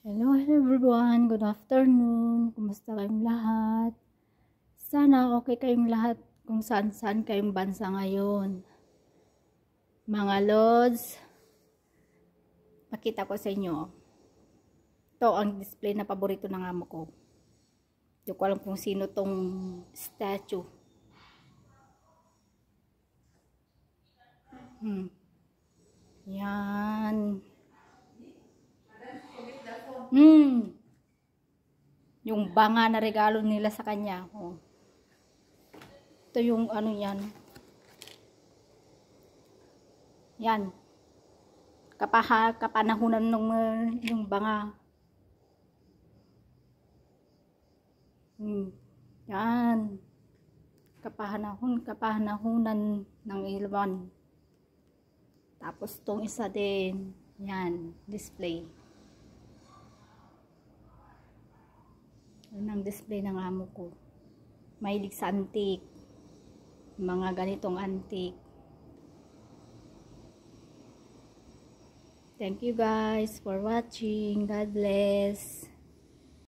Hello everyone, good afternoon. Kumusta kayong lahat? Sana okay kayong lahat kung saan kayong bansa ngayon. Mga lods, pakita ko sa inyo. Ito ang display na paborito ng amo ko. Hindi ko alam kung sino tong statue. Yan. Yung banga na regalo nila sa kanya. Oh. Ito yung ano yan. Yan. Kapanahunan ng yung banga. Yan. Kapanahunan ng ilwan. Tapos itong isa din. Yan. Display. Yan ang display ng amo ko. Mahilig sa antique. Mga ganitong antique. Thank you guys for watching. God bless.